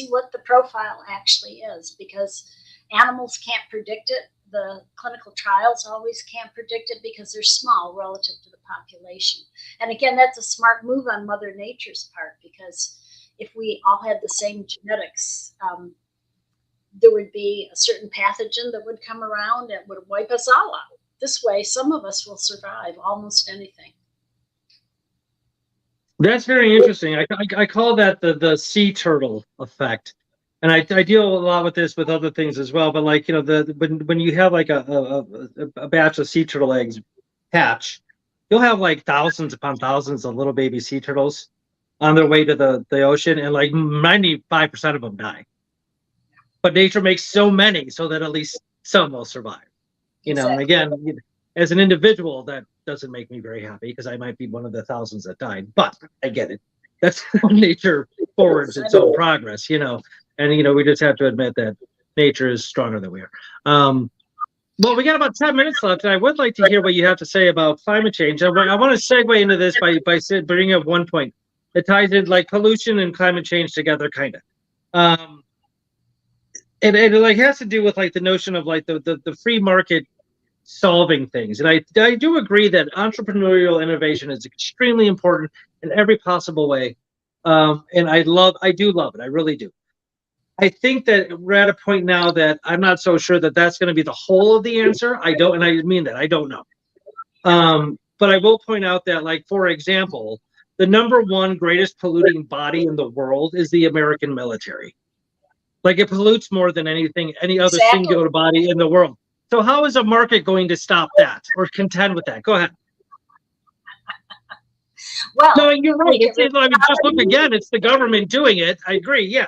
what the profile actually is, because animals can't predict it. The clinical trials always can't predict it because they're small relative to the population. And again, that's a smart move on Mother Nature's part, because if we all had the same genetics, there would be a certain pathogen that would come around and would wipe us all out. This way, some of us will survive almost anything. That's very interesting. I call that the sea turtle effect. And I deal a lot with this with other things as well. But like, when you have like a batch of sea turtle eggs hatch, you'll have like thousands upon thousands of little baby sea turtles on their way to the ocean, and like 95% of them die. But nature makes so many so that at least some will survive. Exactly. Again, as an individual, that doesn't make me very happy because I might be one of the thousands that died. But I get it. That's how nature forwards its own progress, And we just have to admit that nature is stronger than we are. Well, we got about 10 minutes left, and I would like to hear what you have to say about climate change. I want to segue into this by bringing up one point. It ties in like pollution and climate change together, kind of. It like has to do with like the notion of like the free market solving things. And I do agree that entrepreneurial innovation is extremely important in every possible way. And I do love it. I really do. I think that we're at a point now that I'm not so sure that that's going to be the whole of the answer. I don't, and I mean that. I don't know. But I will point out that, like, for example, the #1 greatest polluting body in the world is the American military. Like, it pollutes more than any other singular body in the world. So how is a market going to stop that or contend with that? Go ahead. Well, no, you're right. I mean, just look again. It's the government doing it. I agree. Yeah.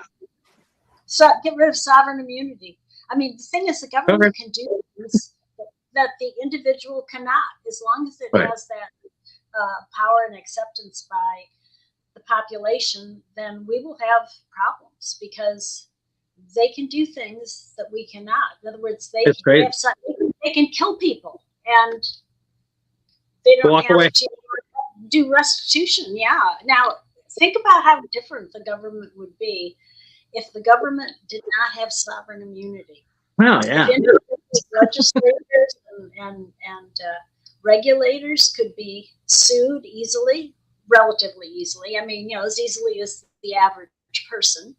So get rid of sovereign immunity. I mean, the thing is, the government can do things that the individual cannot, as long as it has that power and acceptance by the population. Then we will have problems because they can do things that we cannot. In other words, they can kill people and they don't have to do restitution. Yeah. Now, think about how different the government would be if the government did not have sovereign immunity. Oh, yeah. Legislators and regulators could be sued easily, relatively easily. I mean, as easily as the average person.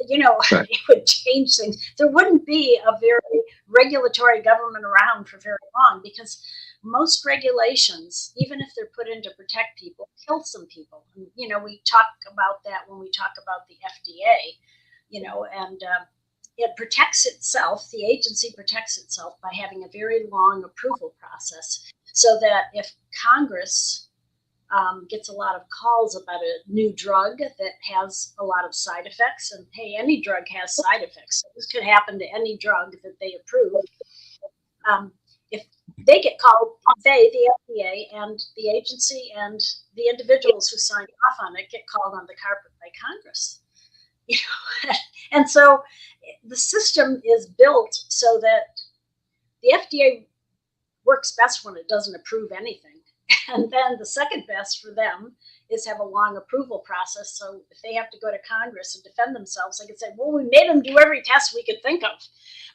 It would change things. There wouldn't be a very regulatory government around for very long because most regulations, even if they're put in to protect people, kill some people. And, we talk about that when we talk about the FDA, and it protects itself. The agency protects itself by having a very long approval process so that if Congress gets a lot of calls about a new drug that has a lot of side effects, and hey, any drug has side effects. So this could happen to any drug that they approve. If they get called, the FDA and the agency and the individuals who signed off on it get called on the carpet by Congress. And so the system is built so that the FDA works best when it doesn't approve anything. And then the second best for them is have a long approval process. So if they have to go to Congress and defend themselves, they can say, well, we made them do every test we could think of.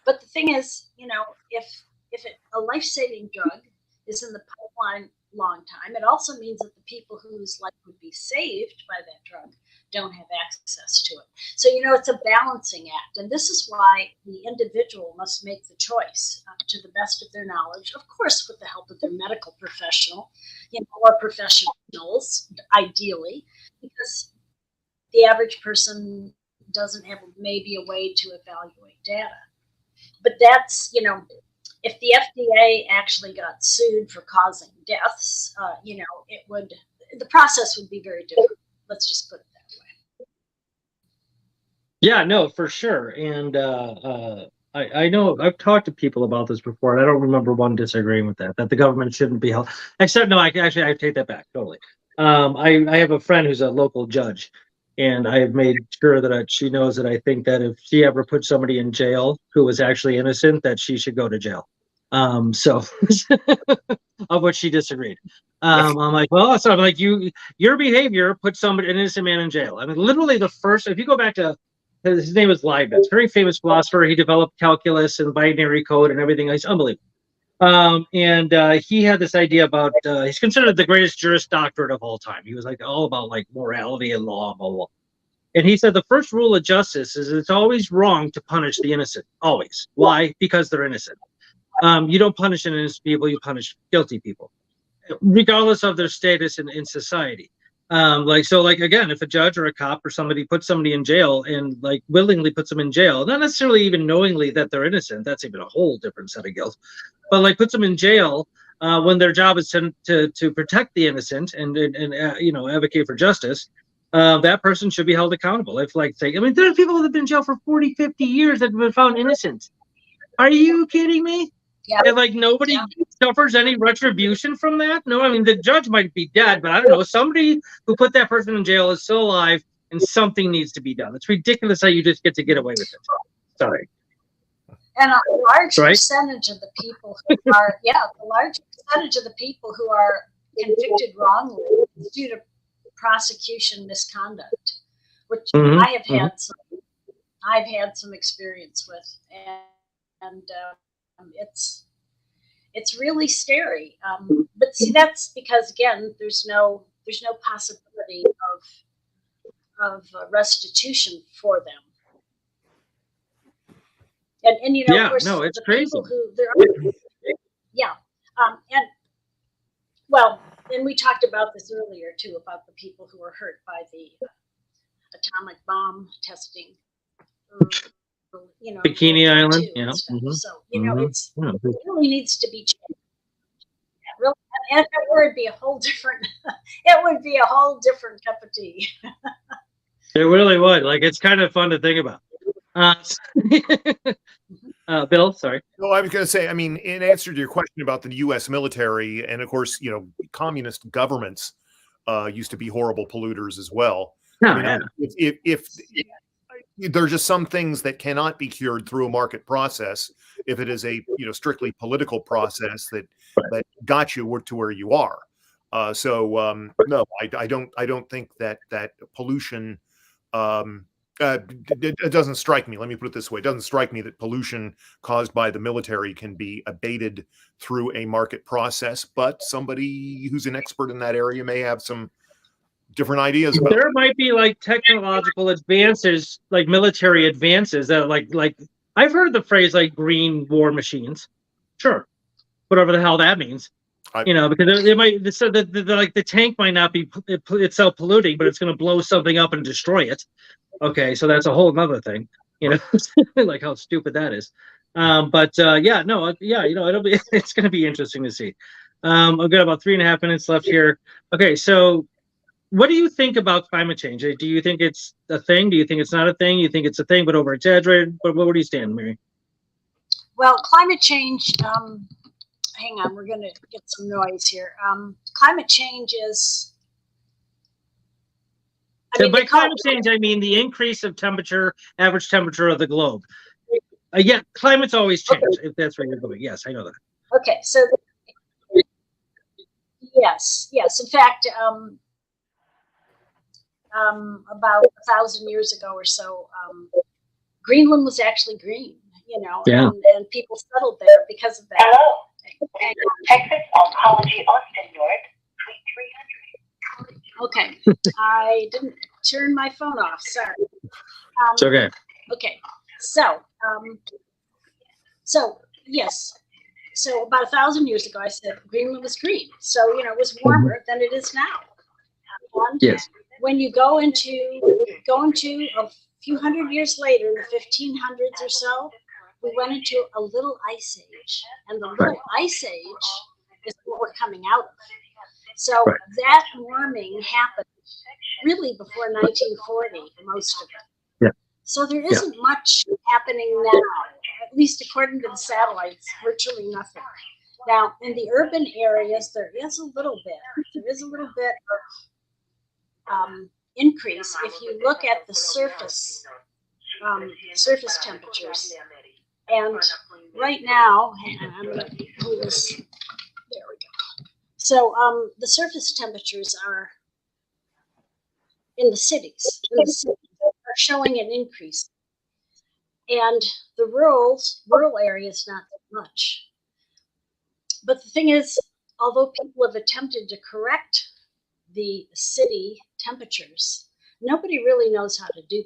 But the thing is, if a life-saving drug is in the pipeline long time, it also means that the people whose life would be saved by that drug don't have access to it. So, it's a balancing act. And this is why the individual must make the choice to the best of their knowledge, of course, with the help of their medical professional, or professionals, ideally, because the average person doesn't have maybe a way to evaluate data. But that's, if the FDA actually got sued for causing deaths, the process would be very different. Let's just put it that way. Yeah, no, for sure. And I know I've talked to people about this before, and I don't remember one disagreeing with that the government shouldn't be held. Except, no, I take that back totally. I have a friend who's a local judge, and I have made sure that she knows that I think that if she ever put somebody in jail who was actually innocent, that she should go to jail. So of which she disagreed. I'm like, well, so I'm like, your behavior put an innocent man in jail. I mean, literally if you go back to, his name was Leibniz, very famous philosopher. He developed calculus and binary code and everything. He's unbelievable. And he had this idea about, he's considered the greatest Juris Doctorate of all time. He was like all about like morality and law, blah, blah, blah. And he said the first rule of justice is it's always wrong to punish the innocent. Always. Why? Because they're innocent. You don't punish innocent people, you punish guilty people, regardless of their status in society. Again, if a judge or a cop or somebody puts somebody in jail and like willingly puts them in jail, not necessarily even knowingly that they're innocent, that's even a whole different set of guilt, but like puts them in jail when their job is to protect the innocent and advocate for justice, that person should be held accountable. If there are people that have been in jail for 40, 50 years that have been found innocent. Are you kidding me? Yeah. And nobody suffers any retribution from that? No, I mean, the judge might be dead, but I don't know. Somebody who put that person in jail is still alive, and something needs to be done. It's ridiculous how you just get away with it. Sorry. And a large Right. percentage of the people who are, the large percentage of the people who are convicted wrongly is due to prosecution misconduct, which Mhm, I've had some experience with, and it's really scary. But see, that's because again, there's no possibility of restitution for them. And you know, of course, no, it's the crazy. people who there are, and well, and we talked about this earlier too, about the people who were hurt by the atomic bomb testing. You know, Bikini World War Island, II yeah. and stuff. Mhm, So you know, mhm. it really needs to be changed. Really, and it would be a whole different. It would be a whole different cup of tea. It really would. Like, it's kind of fun to think about. Bill, sorry. No, I was going to say, I mean, in answer to your question about the U.S. military, and of course, you know, communist governments used to be horrible polluters as well. No, I mean, if there are just some things that cannot be cured through a market process, if it is a strictly political process that got you to where you are. No, I don't think that pollution. It doesn't strike me. Let me put it this way: it doesn't strike me that pollution caused by the military can be abated through a market process. But somebody who's an expert in that area may have some different ideas about there might be like technological advances, like military advances that like I've heard the phrase like green war machines. Sure, whatever the hell that means. Because they might, so like the tank might not be itself polluting, but it's going to blow something up and destroy it. Okay, so that's a whole nother thing, like how stupid that is. It'll be it's going to be interesting to see. I've got about 3.5 minutes left here. Okay, so what do you think about climate change? Do you think it's a thing? Do you think it's not a thing? You think it's a thing but over exaggerated? But where do you stand, Mary? Well, climate change. Hang on, we're going to get some noise here. Climate change is. By climate change, I mean the increase of average temperature of the globe. Yeah, climate's always changed, if that's where you're going. Yes, I know that. Okay, so yes. In fact, about 1,000 years ago or so, Greenland was actually green, and people settled there because of that. Hello, Texas Oncology Austin York, Suite 300. Okay, I didn't turn my phone off. Sorry. It's okay. Okay, so yes, so about 1,000 years ago, I said Greenland was green. So it was warmer than it is now. And yes. When you go into a few hundred years later, in the 1500s or so, we went into a little ice age, and the little ice age is what we're coming out of. So that warming happened really before 1940, most of it. Yeah. So there isn't much happening now, at least according to the satellites, virtually nothing. Now, in the urban areas, there is a little bit. There is a little bit of increase if you look at the surface temperatures. And right now, hang on, I'm going to move this. There we go. So the surface temperatures are in the cities. Are showing an increase, and the rural areas not that much. But the thing is, although people have attempted to correct the city temperatures, nobody really knows how to do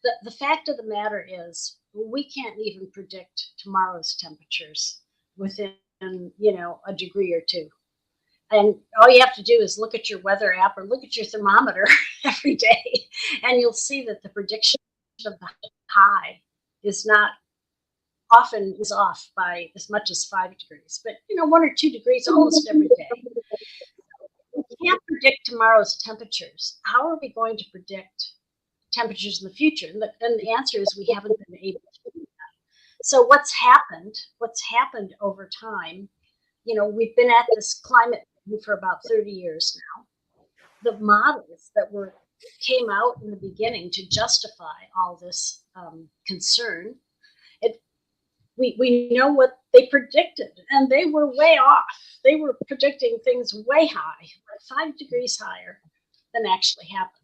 that. The fact of the matter is, we can't even predict tomorrow's temperatures within a degree or two. And all you have to do is look at your weather app or look at your thermometer every day, and you'll see that the prediction of the high is off by as much as 5 degrees, but 1 or 2 degrees almost every day. We can't predict tomorrow's temperatures. How are we going to predict temperatures in the future? And the answer is we haven't been able to do that. So what's happened over time, we've been at this climate for about 30 years now. The models that came out in the beginning to justify all this concern, we know what they predicted, and they were way off. They were predicting things way high, like 5 degrees higher than actually happened.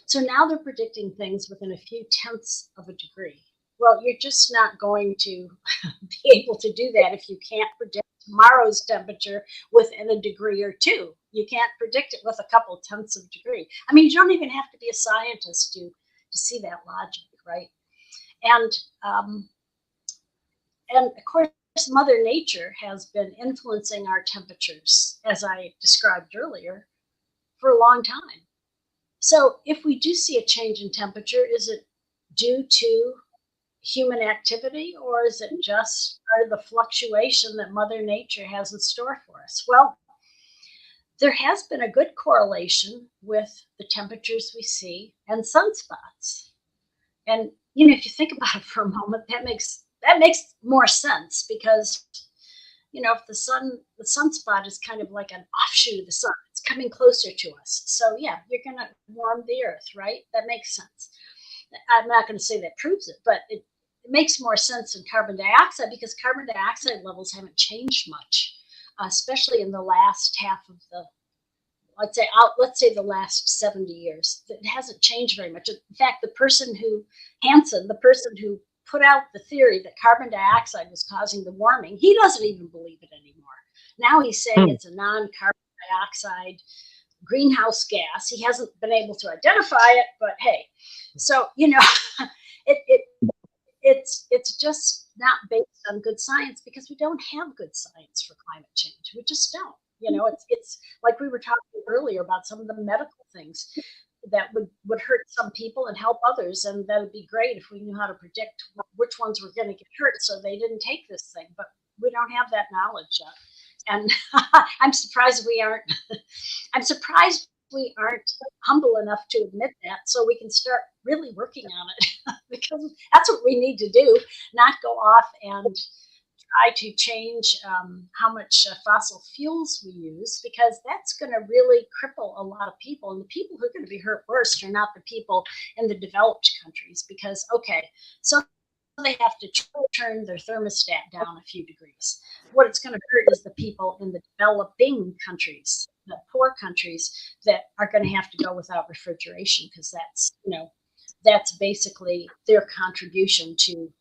So now they're predicting things within a few tenths of a degree. Well, you're just not going to be able to do that if you can't predict tomorrow's temperature within a degree or two. You can't predict it with a couple tenths of a degree. I mean, you don't even have to be a scientist to see that logic, right? And of course, Mother Nature has been influencing our temperatures, as I described earlier, for a long time. So if we do see a change in temperature, is it due to human activity, or is it just part of the fluctuation that Mother Nature has in store for us? Well, there has been a good correlation with the temperatures we see and sunspots. And if you think about it for a moment, that makes more sense, because if the sunspot is kind of like an offshoot of the sun, it's coming closer to us. So yeah, you're going to warm the earth, right? That makes sense. I'm not going to say that proves it, but it makes more sense in carbon dioxide, because carbon dioxide levels haven't changed much, especially in the last half of let's say the last 70 years. It hasn't changed very much. In fact, the person who put out the theory that carbon dioxide was causing the warming, he doesn't even believe it anymore. Now he's saying it's a non-carbon dioxide greenhouse gas. He hasn't been able to identify it, but hey, so it's just not based on good science, because we don't have good science for climate change. We just don't. It's like we were talking earlier about some of the medical things that would hurt some people and help others, and that would be great if we knew how to predict which ones were going to get hurt so they didn't take this thing. But we don't have that knowledge yet, and I'm surprised we aren't humble enough to admit that, so we can start really working on it, because that's what we need to do, not go off and try to change how much fossil fuels we use, because that's going to really cripple a lot of people. And the people who are going to be hurt worst are not the people in the developed countries, because, so they have to turn their thermostat down a few degrees. What it's going to hurt is the people in the developing countries, the poor countries, that are going to have to go without refrigeration, because that's basically their contribution to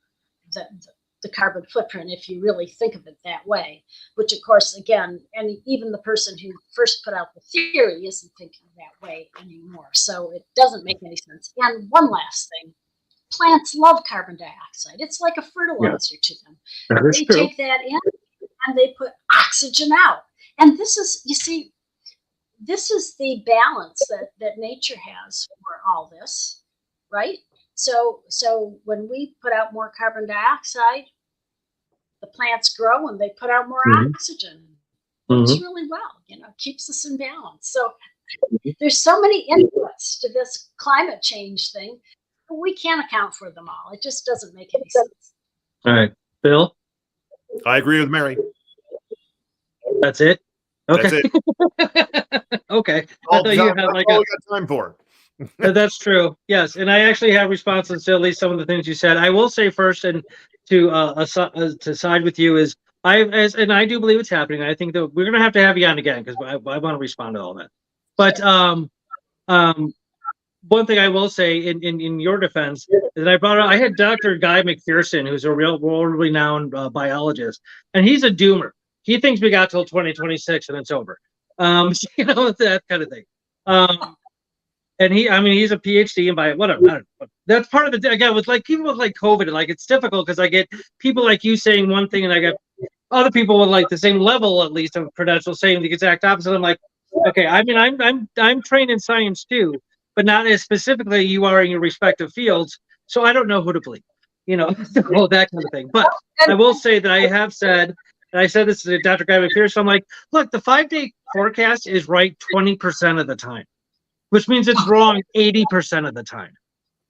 the carbon footprint, if you really think of it that way, which of course, again, and even the person who first put out the theory isn't thinking that way anymore. So it doesn't make any sense. And one last thing, plants love carbon dioxide. It's like a fertilizer to them. They take that in and they put oxygen out. And this is, this is the balance that nature has for all this, right? So when we put out more carbon dioxide, the plants grow and they put out more oxygen. Works really well, keeps us in balance. So there's so many inputs to this climate change thing, but we can't account for them all. It just doesn't make any sense. All right, Bill? I agree with Mary. That's it? Okay. That's it. Okay. All we got time for. That's true. Yes, and I actually have responses to at least some of the things you said. I will say first, and to side with you, is and I do believe it's happening. I think that we're going to have you on again, because I want to respond to all that. But one thing I will say in your defense is that I had Dr. Guy McPherson, who's a real world-renowned biologist, and he's a doomer. He thinks we got till 2026 and it's over. That kind of thing. And he's a PhD in whatever. That's part of the, again, with like people with like COVID, like it's difficult because I get people like you saying one thing and I get other people with like the same level, at least, of credentials saying the exact opposite. I'm like, okay, I'm trained in science too, but not as specifically you are in your respective fields. So I don't know who to believe, all that kind of thing. But I will say that I have said, and I said this to Dr. Guy McPherson, I'm like, look, the 5-day forecast is right 20% of the time, which means it's wrong 80% of the time.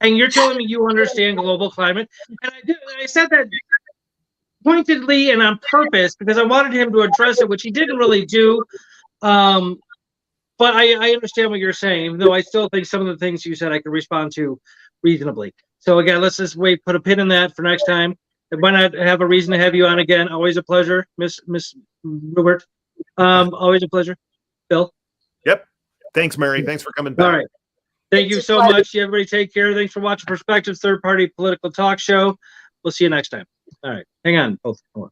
And you're telling me you understand global climate? And I do. And I said that pointedly and on purpose because I wanted him to address it, which he didn't really do. But I understand what you're saying, even though I still think some of the things you said I could respond to reasonably. So again, let's just put a pin in that for next time. why not have a reason to have you on again? Always a pleasure, Miss Ruwart. Always a pleasure. Bill. Yep. Thanks, Mary. Thanks for coming back. All right. Thank you so much. Everybody take care. Thanks for watching Perspectives, third party political talk show. We'll see you next time. All right. Hang on. Both. Hold on.